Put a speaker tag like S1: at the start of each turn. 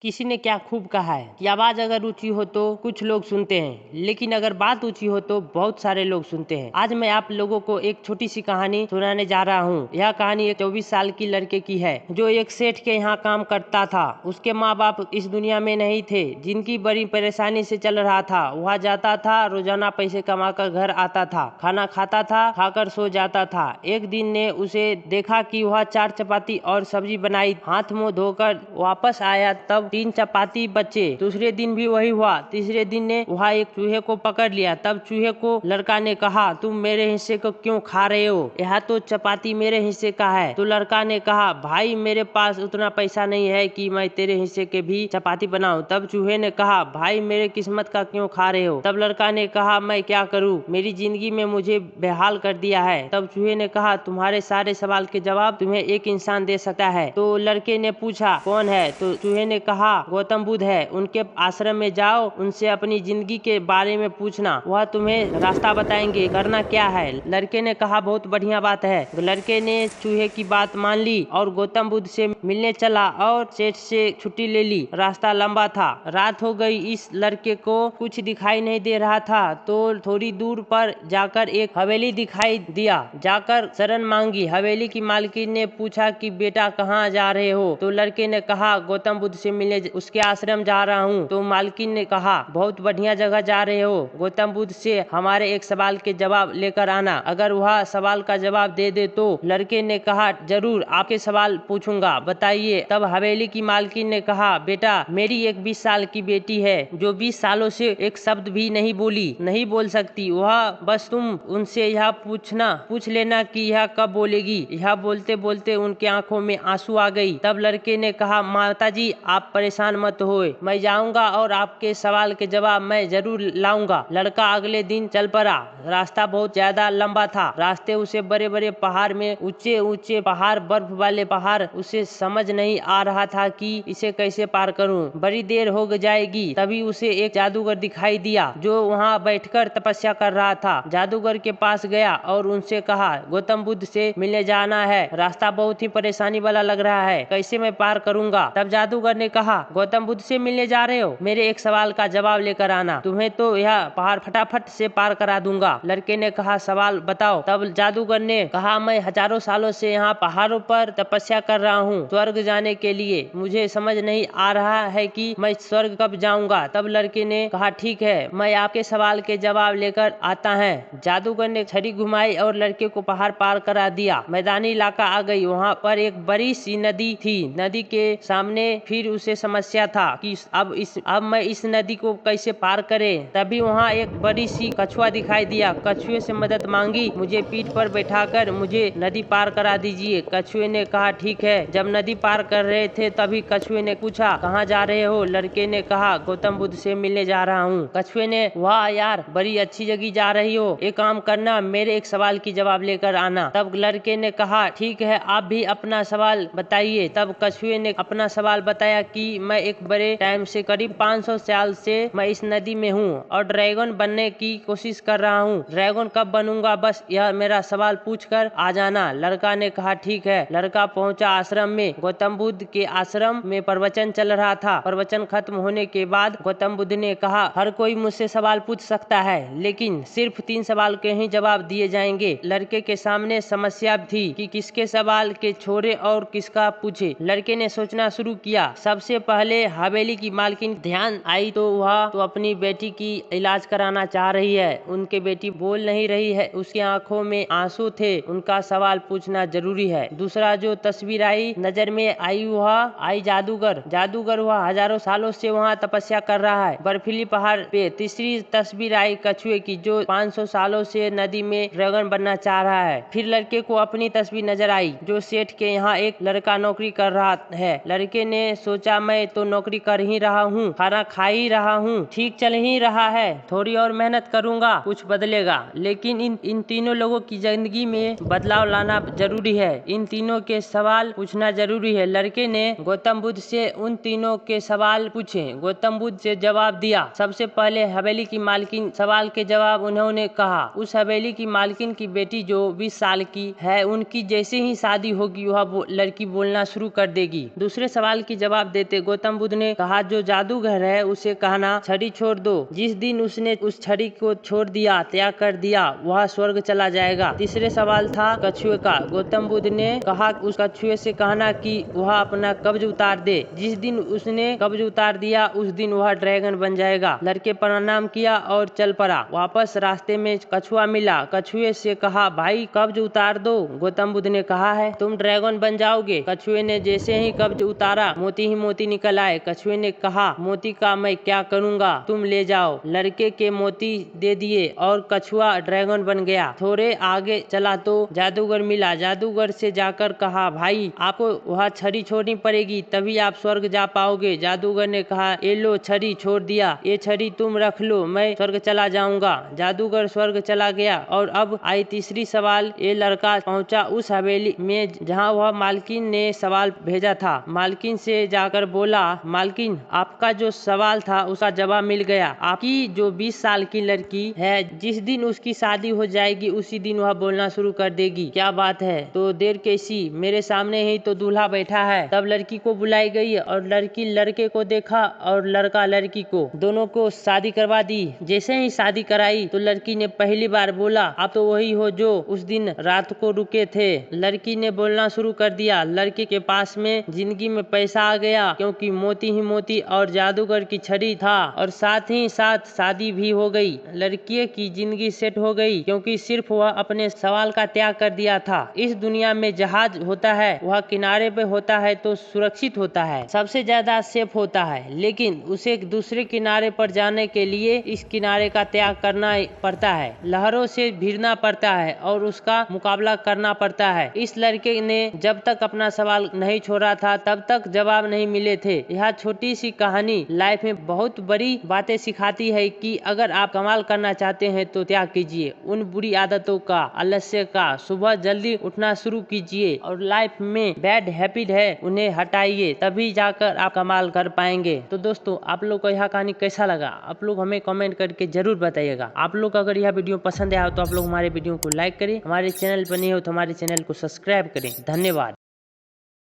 S1: किसी ने क्या खूब कहा है कि आवाज अगर ऊंची हो तो कुछ लोग सुनते हैं, लेकिन अगर बात ऊंची हो तो बहुत सारे लोग सुनते हैं। आज मैं आप लोगों को एक छोटी सी कहानी सुनाने जा रहा हूँ। यह कहानी एक 24 साल की लड़के की है जो एक सेठ के यहाँ काम करता था। उसके माँ बाप इस दुनिया में नहीं थे, जिनकी बड़ी परेशानी से चल रहा था। वह जाता था, रोजाना पैसे कमा कर घर आता था, खाना खाता था, खाकर सो जाता था। एक दिन ने उसे देखा कि वह 4 चपाती और सब्जी बनाई, हाथ मुंह धोकर वापस आया तब 3 चपाती बचे। दूसरे दिन भी वही हुआ। तीसरे दिन ने वहाँ एक चूहे को पकड़ लिया। तब चूहे को लड़का ने कहा, तुम मेरे हिस्से को क्यों खा रहे हो? यह तो चपाती मेरे हिस्से का है। तो लड़का ने कहा, भाई मेरे पास उतना पैसा नहीं है कि मैं तेरे हिस्से के भी चपाती बनाऊं। तब चूहे ने कहा, भाई मेरे किस्मत का क्यों खा रहे हो? तब लड़का ने कहा, मैं क्या करूँ, मेरी जिंदगी में मुझे बेहाल कर दिया है। तब चूहे ने कहा, तुम्हारे सारे सवाल के जवाब तुम्हें एक इंसान दे सकता है। तो लड़के ने पूछा, कौन है? तो चूहे ने कहा, गौतम बुद्ध है। उनके आश्रम में जाओ, उनसे अपनी जिंदगी के बारे में पूछना, वह तुम्हें रास्ता बताएंगे करना क्या है। लड़के ने कहा, बहुत बढ़िया बात है। लड़के ने चूहे की बात मान ली और गौतम बुद्ध से मिलने चला और सेठ से छुट्टी ले ली। रास्ता लंबा था, रात हो गई। इस लड़के को कुछ दिखाई नहीं दे रहा था। तो थोड़ी दूर पर जाकर एक हवेली दिखाई दिया। जाकर शरण मांगी। हवेली की मालकिन ने पूछा कि बेटा कहाँ जा रहे हो? तो लड़के ने कहा, गौतम बुद्ध से मिलने उसके आश्रम जा रहा हूँ। तो मालकिन ने कहा, बहुत बढ़िया जगह जा रहे हो। गौतम बुद्ध से हमारे एक सवाल के जवाब लेकर आना, अगर वह सवाल का जवाब दे दे तो। लड़के ने कहा, जरूर आपके सवाल पूछूंगा, बताइए। तब हवेली की मालकिन ने कहा, बेटा मेरी एक 20 साल की बेटी है जो 20 सालों से एक शब्द भी नहीं बोल सकती। वह बस तुम उनसे यह पूछ लेना कि यह कब बोलेगी। यह बोलते बोलते उनके आंखों में आंसू आ गई। तब लड़के ने कहा, माताजी आप परेशान मत होए, मैं जाऊंगा और आपके सवाल के जवाब मैं जरूर लाऊंगा। लड़का अगले दिन चल पड़ा। रास्ता बहुत ज्यादा लंबा था। रास्ते उसे बड़े बड़े पहाड़ में, ऊंचे ऊंचे पहाड़, बर्फ वाले पहाड़। उसे समझ नहीं आ रहा था कि इसे कैसे पार करूं। बड़ी देर हो जाएगी। तभी उसे एक जादूगर दिखाई दिया जो वहां बैठकर तपस्या कर रहा था। जादूगर के पास गया और उनसे कहा, गौतम बुद्ध से मिलने जाना है, रास्ता बहुत ही परेशानी वाला लग रहा है, कैसे मैं पार करूंगा? तब जादूगर ने कहा, गौतम बुद्ध से मिलने जा रहे हो, मेरे एक सवाल का जवाब लेकर आना, तुम्हें तो यह पहाड़ फटाफट से पार करा दूंगा। लड़के ने कहा, सवाल बताओ। तब जादूगर ने कहा, मैं हजारों सालों से यहाँ पहाड़ों पर तपस्या कर रहा हूँ स्वर्ग जाने के लिए। मुझे समझ नहीं आ रहा है कि मैं स्वर्ग कब जाऊंगा। तब लड़के ने कहा, ठीक है, मैं आपके सवाल के जवाब लेकर आता है। जादूगर ने छड़ी घुमाई और लड़के को पहाड़ पार करा दिया। मैदानी इलाका आ गई। वहाँ पर एक बड़ी सी नदी थी। नदी के सामने फिर उसे समस्या था कि अब मैं इस नदी को कैसे पार करें। तभी वहाँ एक बड़ी सी कछुआ दिखाई दिया। कछुए से मदद मांगी, मुझे पीठ पर बैठाकर मुझे नदी पार करा दीजिए। कछुए ने कहा, ठीक है। जब नदी पार कर रहे थे तभी कछुए ने पूछा, कहाँ जा रहे हो? लड़के ने कहा, गौतम बुद्ध से मिलने जा रहा हूँ। कछुए ने, वाह यार, बड़ी अच्छी जगह जा रही हो। एक काम करना, मेरे एक सवाल की जवाब लेकर आना। तब लड़के ने कहा, ठीक है, आप भी अपना सवाल बताइए। तब कछुए ने अपना सवाल बताया कि मैं एक बड़े टाइम से, करीब 500 साल से मैं इस नदी में हूँ और ड्रैगन बनने की कोशिश कर रहा हूँ। ड्रैगन कब बनूंगा, बस यह मेरा सवाल पूछकर आ जाना। लड़का ने कहा, ठीक है। लड़का पहुंचा आश्रम में। गौतम बुद्ध के आश्रम में प्रवचन चल रहा था। प्रवचन खत्म होने के बाद गौतम बुद्ध ने कहा, हर कोई मुझसे सवाल पूछ सकता है, लेकिन सिर्फ 3 सवाल के ही जवाब दिए जाएंगे। लड़के के सामने समस्या थी कि किसके सवाल के छोड़े और किसका पूछे। लड़के ने सोचना शुरू किया। सबसे पहले हवेली की मालकिन ध्यान आई तो वह तो अपनी बेटी की इलाज कराना चाह रही है। उनकी बेटी बोल नहीं रही है, उसकी आंखों में आंसू थे, उनका सवाल पूछना जरूरी है। दूसरा जो तस्वीर आई नजर में आई, वह आई जादूगर वह हजारों सालों से वहाँ तपस्या कर रहा है बर्फीली पहाड़ पे। तीसरी तस्वीर आई कछुए की जो 500 सालों से नदी में ड्रैगन बनना चाह रहा है। फिर लड़के को अपनी तस्वीर नजर आई जो सेठ के यहाँ एक लड़का नौकरी कर रहा है। लड़के ने सोचा, मैं तो नौकरी कर ही रहा हूँ, खाना खा ही रहा हूँ, ठीक चल ही रहा है, थोड़ी और मेहनत करूंगा कुछ बदलेगा। लेकिन इन तीनों लोगों की जिंदगी में बदलाव लाना जरूरी है। इन तीनों के सवाल पूछना जरूरी है। लड़के ने गौतम बुद्ध से उन तीनों के सवाल पूछे। गौतम बुद्ध से जवाब दिया। सबसे पहले हवेली की मालकिन सवाल के जवाब उन्होंने कहा, उस हवेली की मालकिन की बेटी जो 20 साल की है, उनकी जैसे ही शादी होगी वह लड़की बोलना शुरू कर देगी। दूसरे सवाल की जवाब देते थे। गौतम बुद्ध ने कहा जो जादूगर है उसे कहना छड़ी छोड़ दो। जिस दिन उसने उस छड़ी को छोड़ दिया, त्याग कर दिया, वह स्वर्ग चला जाएगा। तीसरे सवाल था कछुए का। गौतम बुद्ध ने कहा उस कछुए से कहना कि वह अपना कब्ज उतार दे। जिस दिन उसने कब्ज उतार दिया उस दिन वह ड्रैगन बन जाएगा। लड़के प्रणाम किया और चल पड़ा। वापस रास्ते में कछुआ मिला। कछुए से कहा भाई कब्ज उतार दो। गौतम बुद्ध ने कहा है तुम ड्रैगन बन जाओगे। कछुए ने जैसे ही कब्ज उतारा मोती ही मोती निकल आए। कछुए ने कहा मोती का मैं क्या करूँगा, तुम ले जाओ। लड़के के मोती दे दिए और कछुआ ड्रैगन बन गया। थोड़े आगे चला तो जादूगर मिला। जादूगर से जाकर कहा भाई आपको वह छड़ी छोड़नी पड़ेगी तभी आप स्वर्ग जा पाओगे। जादूगर ने कहा ये लो छड़ी छोड़ दिया, ये छड़ी तुम रख लो, मैं स्वर्ग चला जाऊंगा। जादूगर स्वर्ग चला गया। और अब आई तीसरी सवाल। ये लड़का पहुंचा उस हवेली में जहां वह मालकिन ने सवाल भेजा था। मालकिन से जाकर बोला मालकिन आपका जो सवाल था उसका जवाब मिल गया। आपकी जो 20 साल की लड़की है जिस दिन उसकी शादी हो जाएगी उसी दिन वह बोलना शुरू कर देगी। क्या बात है, तो देर कैसी, मेरे सामने ही तो दूल्हा बैठा है। तब लड़की को बुलाई गई और लड़की लड़के को देखा और लड़का लड़की को, दोनों को शादी करवा दी। जैसे ही शादी कराई तो लड़की ने पहली बार बोला आप तो वही हो जो उस दिन रात को रुके थे। लड़की ने बोलना शुरू कर दिया। लड़के के पास में जिंदगी में पैसा आ गया क्योंकि मोती ही मोती और जादूगर की छड़ी था और साथ ही साथ शादी भी हो गई। लड़की की जिंदगी सेट हो गई क्योंकि सिर्फ वह अपने सवाल का त्याग कर दिया था। इस दुनिया में जहाज होता है वह किनारे पे होता है तो सुरक्षित होता है, सबसे ज्यादा सेफ होता है, लेकिन उसे दूसरे किनारे पर जाने के लिए इस किनारे का त्याग करना पड़ता है। लहरों से भिड़ना पड़ता है और उसका मुकाबला करना पड़ता है। इस लड़के ने जब तक अपना सवाल नहीं छोड़ा था तब तक जवाब नहीं मिले थे। यह छोटी सी कहानी लाइफ में बहुत बड़ी बातें सिखाती है कि अगर आप कमाल करना चाहते हैं तो त्याग कीजिए उन बुरी आदतों का, आलस्य का। सुबह जल्दी उठना शुरू कीजिए और लाइफ में बैड हैबिट है उन्हें हटाइए, तभी जाकर आप कमाल कर पाएंगे। तो दोस्तों आप लोग को यह कहानी कैसा लगा आप लोग हमें कमेंट करके जरूर बताइएगा। आप लोग को अगर यह वीडियो पसंद आया तो आप लोग हमारे वीडियो को लाइक करें, हमारे चैनल पर नहीं हो तो हमारे चैनल को सब्सक्राइब करें। धन्यवाद।